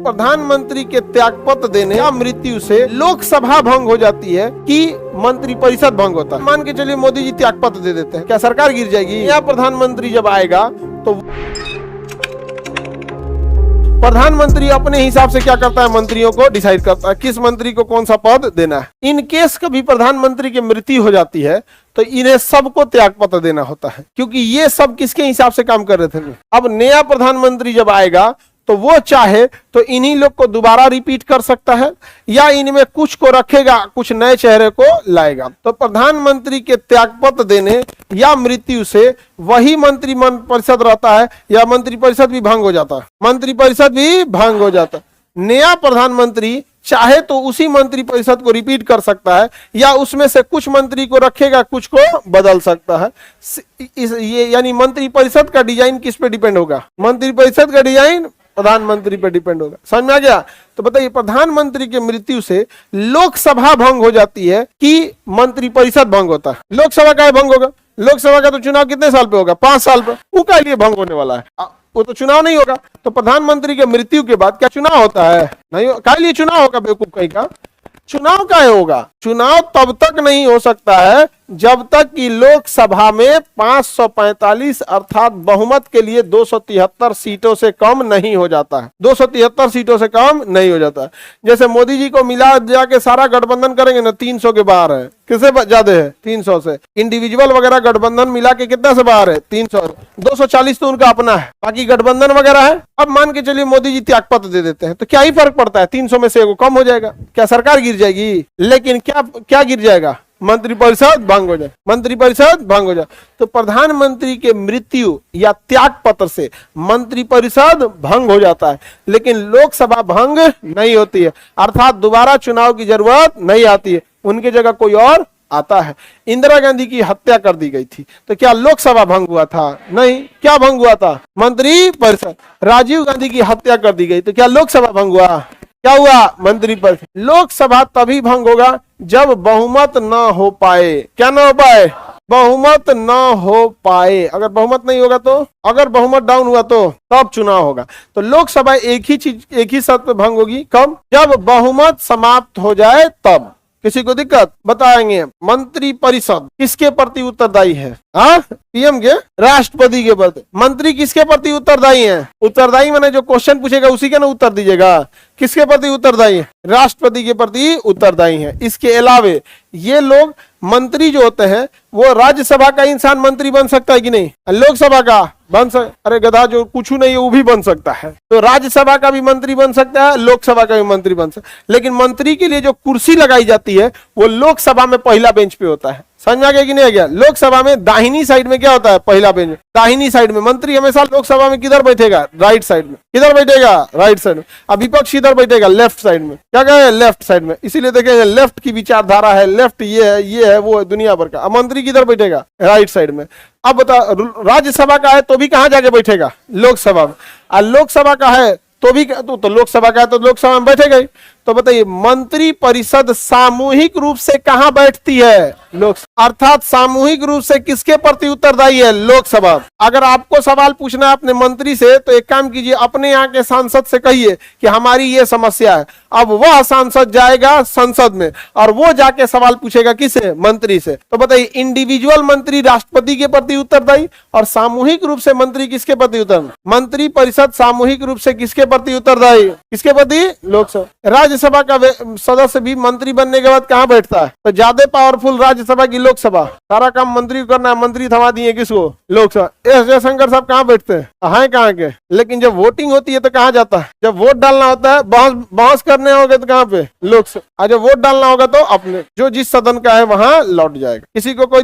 प्रधानमंत्री के त्यागपत्र देने या मृत्यु से लोकसभा भंग हो जाती है कि मंत्रिपरिषद भंग होता है। मान के चलिए मोदी जी त्यागपत्र दे देते हैं, क्या सरकार गिर जाएगी? या प्रधानमंत्री जब आएगा तो प्रधानमंत्री अपने हिसाब से क्या करता है, मंत्रियों को डिसाइड करता है किस मंत्री को कौन सा पद देना है। इन केस कभी प्रधानमंत्री की मृत्यु हो जाती है तो इन्हें सबको त्यागपत्र देना होता है, क्योंकि ये सब किसके हिसाब से काम कर रहे थे। अब नया प्रधानमंत्री जब आएगा तो वो चाहे तो इन्हीं लोग को दोबारा रिपीट कर सकता है या इनमें कुछ को रखेगा, कुछ नए चेहरे को लाएगा। तो प्रधानमंत्री के त्यागपत्र देने या मृत्यु से वही मंत्रिपरिषद रहता है या मंत्रिपरिषद भी भंग हो जाता है, मंत्रिपरिषद भी भंग हो जाता है। नया प्रधानमंत्री चाहे तो उसी मंत्रिपरिषद को रिपीट कर सकता है या उसमें से कुछ मंत्री को रखेगा, कुछ को बदल सकता है। ये यानी मंत्रिपरिषद का डिजाइन किस पे डिपेंड होगा? मंत्रिपरिषद का डिजाइन प्रधानमंत्री पे डिपेंड होगा। समझ में आ गया? तो बताइए, प्रधानमंत्री की मृत्यु से लोकसभा भंग हो जाती है कि मंत्रिपरिषद भंग होता है? लोकसभा का भंग होगा। लोकसभा का तो चुनाव कितने साल पे होगा? 5 साल पे। वो का लिए भंग होने वाला है, वो तो चुनाव नहीं होगा। तो प्रधानमंत्री के मृत्यु के बाद क्या चुनाव होता है? नहीं। का लिए चुनाव होगा? बेवकूफ कहीं का चुनाव का होगा? चुनाव तब तक नहीं हो सकता है जब तक कि लोकसभा में 545 अर्थात बहुमत के लिए 273 सीटों से कम नहीं हो जाता है। 273 सीटों से कम नहीं हो जाता है। जैसे मोदी जी को मिला जाके सारा गठबंधन करेंगे ना, 300 के बाहर है। किससे ज्यादा है? 300 से। इंडिविजुअल वगैरह गठबंधन मिला के कितना से बाहर है? 300। 240 तो उनका अपना है, बाकी गठबंधन वगैरह है। अब मान के चलिए मोदी जी त्यागपत्र दे देते हैं तो क्या ही फर्क पड़ता है? 300 में से एगो कम हो जाएगा, क्या सरकार गिर जाएगी? लेकिन क्या गिर जाएगा? मंत्रिपरिषद भंग हो जाए, मंत्रिपरिषद भंग हो जाए। तो प्रधानमंत्री के मृत्यु या त्यागपत्र से मंत्रिपरिषद भंग हो जाता है, लेकिन लोकसभा भंग नहीं होती है, अर्थात दोबारा चुनाव की जरूरत नहीं आती है, उनकी जगह कोई और आता है। इंदिरा गांधी की हत्या कर दी गई थी तो क्या लोकसभा भंग हुआ था? नहीं। क्या भंग हुआ था? मंत्रिपरिषद। राजीव गांधी की हत्या कर दी गई तो क्या लोकसभा भंग हुआ? क्या हुआ? मंत्रिपरिषद। लोकसभा तभी भंग होगा जब बहुमत न हो पाए। क्या ना हो पाए? बहुमत न हो पाए। अगर बहुमत नहीं होगा तो, अगर बहुमत डाउन हुआ तो तब चुनाव होगा। तो लोकसभा एक ही शर्त पे भंग होगी, कब? जब बहुमत समाप्त हो जाए तब। किसी को दिक्कत? बताएंगे। मंत्रिपरिषद किसके प्रति उत्तरदायी है? हाँ, पीएम के, राष्ट्रपति के प्रति। मंत्री किसके प्रति उत्तरदायी है? उत्तरदायी माने जो क्वेश्चन पूछेगा उसी के ना उत्तर दीजिएगा। किसके प्रति उत्तरदायी है? राष्ट्रपति के प्रति उत्तरदायी है। इसके अलावे ये लोग मंत्री जो होते हैं वो राज्यसभा का इंसान मंत्री बन सकता है कि नहीं? लोकसभा का बन सकता? अरे गधा, जो कुछ नहीं है वो भी बन सकता है। तो राज्यसभा का भी मंत्री बन सकता है, लोकसभा का भी मंत्री बन सकता है। लेकिन मंत्री के लिए जो कुर्सी लगाई जाती है वो लोकसभा में पहला बेंच पे होता है। समझ आ गया कि नहीं आ गया? लोकसभा में दाहिनी साइड में क्या होता है? पहला बेंच। दाहिनी साइड में मंत्री हमेशा लोकसभा में किधर बैठेगा? राइट साइड में। किधर बैठेगा? राइट साइड में। अब विपक्ष किधर बैठेगा? लेफ्ट साइड में। क्या कहे? लेफ्ट साइड में। इसीलिए देखेंगे लेफ्ट की विचारधारा है, लेफ्ट ये है वो है दुनिया भर का। अब मंत्री किधर बैठेगा? राइट साइड में। अब बता, राज्यसभा का है तो भी कहां जाके बैठेगा? लोकसभा में। और लोकसभा का है तो भी तो लोकसभा का है तो लोकसभा में बैठेगा ही। तो बताइए, मंत्रिपरिषद सामूहिक रूप से कहां बैठती है? लोकसभा। अर्थात सामूहिक रूप से किसके प्रति उत्तरदायी है? लोकसभा। अगर आपको सवाल पूछना है अपने मंत्री से तो एक काम कीजिए, अपने यहाँ के सांसद से कहिए कि हमारी ये समस्या है। अब वह सांसद जाएगा संसद में और वो जाके सवाल पूछेगा किसे? मंत्री से। तो बताइए, इंडिविजुअल मंत्री राष्ट्रपति के प्रति उत्तरदायी और सामूहिक रूप से मंत्री किसके प्रति उत्तरदायी? मंत्रिपरिषद सामूहिक रूप से किसके प्रति उत्तरदायी? किसके प्रति? लोकसभा। राज्यसभा का सदस्य भी मंत्री बनने के बाद कहां बैठता है? तो ज्यादा पावरफुल राज्यसभा की लोकसभा। सारा काम मंत्री को करना है, मंत्री थमा दिए किसको? लोकसभा। एस जयशंकर साहब कहां बैठते हैं? कहां के? लेकिन जब वोटिंग होती है तो कहां जाता है? जब वोट डालना होता है, बहस करने होगा तो कहां पे? लोकसभा। जब वोट डालना होगा तो अपने जो जिस सदन का है वहां लौट जाएगा। किसी को कोई